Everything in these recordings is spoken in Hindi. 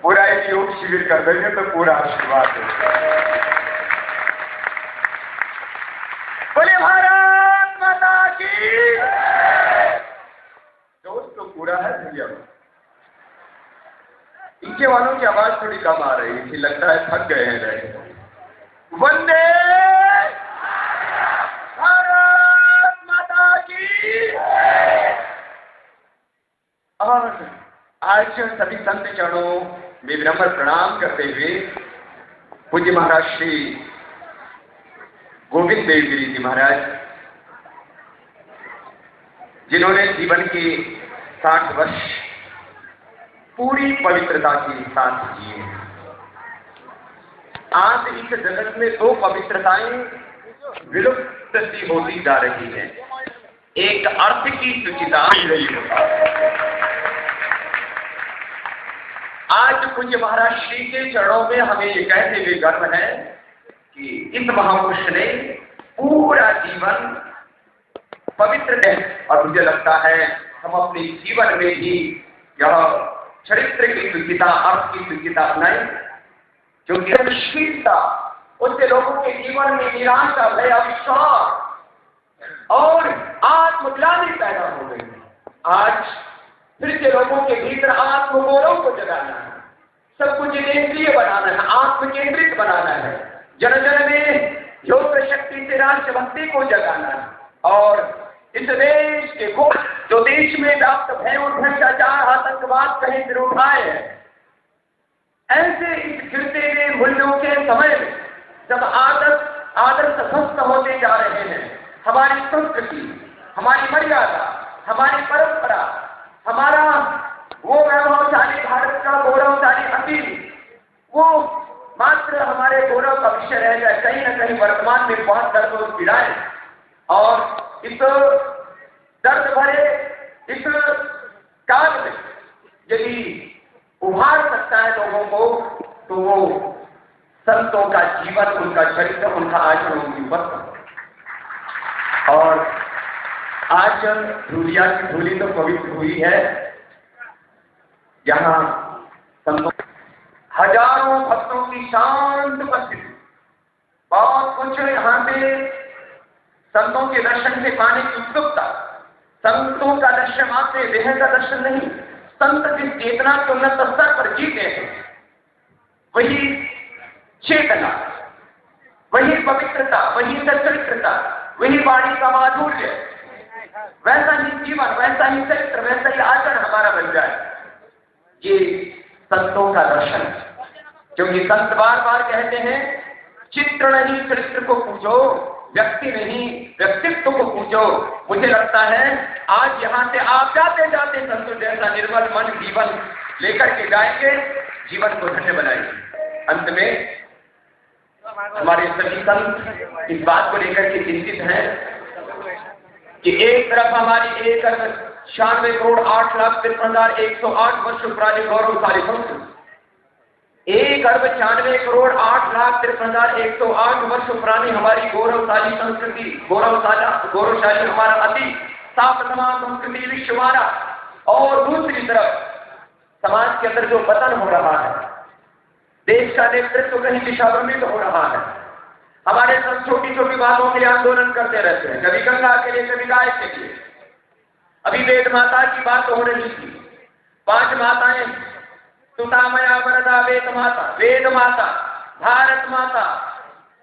पूरा एक योग शिविर कर देंगे तो पूरा आशीर्वाद है। बोले भारत माता की। दोस्तों पूरा है भैया। इनके वालों की आवाज थोड़ी कम आ रही थी, लगता है थक गए हैं रहे। वंदे भारत माता की। और आज सभी संत चरणों में विनम्र प्रणाम करते हुए पूज्य महाराज श्री गोविंद देवगिरी जी महाराज, जिन्होंने जीवन के 60 वर्ष पूरी पवित्रता के साथ जिए। आज इस जगत में 2 पवित्रताएं विलुप्त सी होती जा रही हैं। एक अर्थ की शुचिता रही है। आज पूज्य महाराज श्री के चरणों में हमें ये कहते हुए गर्व है कि इस महापुरुष ने पूरा जीवन पवित्र है। और मुझे लगता है हम अपने जीवन में भी यह चरित्र की शुचिता, अर्थ की शुचिता अपनाई, जो गतिशीलता उससे लोगों के जीवन में निराशा, भय, अविश्वास और आत्मग्लानि पैदा हो गई। आज फिर से लोगों के भीतर आत्मगौरव को जगाना है, सब कुछ जिनेन्द्रिय बनाना है, आत्म केंद्रित बनाना है, जन जन में योग शक्ति से राष्ट्रभक्ति को जगाना है। और इस देश के जो देश में व्याप्त भय और भ्रष्टाचार, आतंकवाद कहीं सिर उठाए हैं, ऐसे इस गिरते हुए मूल्यों के समय में जब आदर्श ध्वस्त होते जा रहे हैं, हमारी संस्कृति, हमारी मर्यादा, हमारी परंपरा, हमारा वो वैभवशाली भारत का गौरवशाली अतीत, वो मात्र हमारे गौरव का विषय रह गया। कहीं न कहीं वर्तमान में बहुत दर्द और पीड़ाएं, और इस दर्द भरे इस काल में यदि उभार सकता है लोगों को, तो वो संतों का जीवन, उनका चरित्र, उनका आचरण, उनकी वस्तु। और आज धूलिया की धूली तो पवित्र हुई है, जहां संतों हजारों भक्तों की शांत उपस्थिति, बहुत कुछ यहाँ पे संतों के दर्शन से पाने की उत्सुकता। संतों का दर्शन मात्र देह का दर्शन नहीं, संत जिस चेतना के उन्नत स्तर पर जीते हैं, वही चेतना, वही पवित्रता, वही सच्चरित्रता, वही वाणी का माधुर्य, वैसा ही जीवन, वैसा ही चरित्र, वैसा ही आचरण हमारा बन जाए। ये संतों का दर्शन, क्योंकि संत बार बार कहते हैं, चित्र नहीं चरित्र को पूछो, व्यक्ति नहीं व्यक्तित्व को पूछो। मुझे लगता है आज यहाँ से आप जाते जाते संतों जैसा निर्मल मन जीवन लेकर के जाएंगे, जीवन को धन्य बनाएंगे। अंत में हमारे सभी संत इस बात को लेकर के चिंतित हैं कि एक तरफ हमारी 1,96,08,53,108 वर्ष पुरानी गौरवशाली संस्कृति, 1,96,08,53,108 वर्ष पुरानी हमारी गौरवशाली संस्कृति, गौरवशाली हमारा अति सातवां संस्कृति विश्व हमारा, और दूसरी तरफ समाज के अंदर जो पतन हो रहा है, देश का नेतृत्व कहीं दिशाभ्रमित हो रहा है। हमारे सब छोटी छोटी बातों के लिए आंदोलन करते रहते हैं, कभी गंगा के लिए, कभी गाय के लिए। अभी वेद माता की बात हो रही थी, 5 माताएं, सुतामया वरदा वेद माता, भारत माता,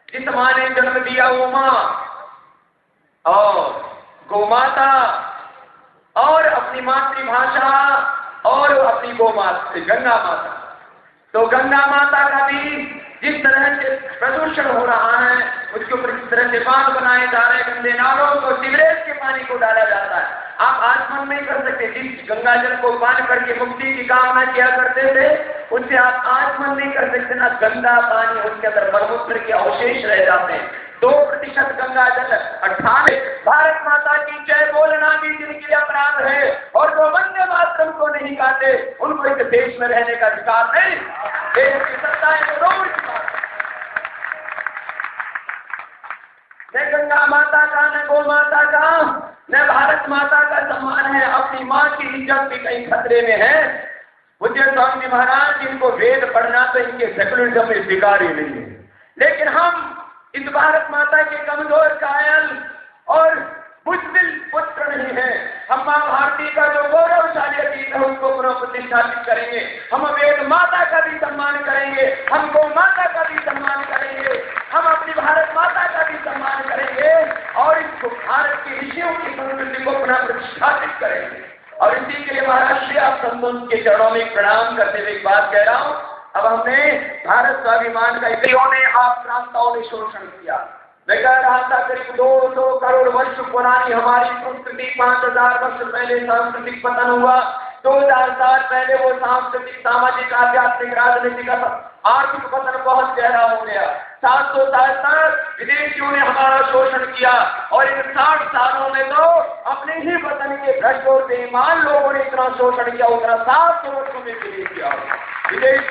जिस माँ ने जन्म दिया वो माँ, और गौ माता, और अपनी मातृभाषा, और अपनी गौ माता गंगा माता। तो गंगा माता का भी जिस तरह से प्रदूषण हो रहा है, उसके ऊपर जिस तरह से बांध बनाए जा रहे हैं, गंदे नालों को, सीवरेज के पानी को डाला जाता है। आप आचमन नहीं कर सकते, जिस गंगा जल को पान करके मुक्ति की कामना किया करते थे, उससे आप आचमन नहीं कर सकते ना। गंदा पानी, उसके अंदर मलमूत्र के अवशेष रह जाते हैं। 2% गंगा जल 98। भारत माता की जय बोलना भी जिनके लिए अपराध है, और जो वंदे मातरम को नहीं गाते, उनको इस देश में रहने का अधिकार नहीं। देश की सत्ता है तो रोज न गंगा माता का, न गौ माता का, न भारत माता का सम्मान है। अपनी माँ की इज्जत भी कहीं खतरे में है, पूज्य स्वामी महाराज, इनको वेद पढ़ना तो इनके सेकुलरिज्म में स्वीकार ही नहीं है, लेकिन हम इस भारत माता के कमजोर, कायल और बुजदिल पुत्र नहीं है। हम मां भारती का जो गौरवशाली अतीत है उसको पुनः प्रतिष्ठापित करेंगे। हम वेद माता का भी सम्मान करेंगे, हम गौ माता का भी सम्मान करेंगे, हम अपनी भारत माता का भी सम्मान करेंगे और इस भारत के ऋषियों की संस्कृति को पुनः प्रतिष्ठापित करेंगे। और इसी के लिए महाराज श्री आप संतों के चरणों में प्रणाम करते हुए एक बात कह रहा हूं। अब हमने भारत स्वाभिमान का ने आप क्रांताओं ने शोषण किया। मैं कह रहा था करीब 200 करोड़ वर्ष पुरानी हमारी संस्कृति, 5000 वर्ष पहले सांस्कृतिक पतन हुआ। 2000 साल पहले वो सांस्कृतिक, सामाजिक, आध्यात्मिक, राजनीतिक, आर्थिक पतन बहुत गहरा हो गया। 700 साल तक विदेशियों ने हमारा शोषण किया और इन 60 सालों में तो अपने ही वतन के भ्रष्ट और बेईमान लोगों ने इतना शोषण किया, उतना 700 वर्षों में विदेश किया। विदेश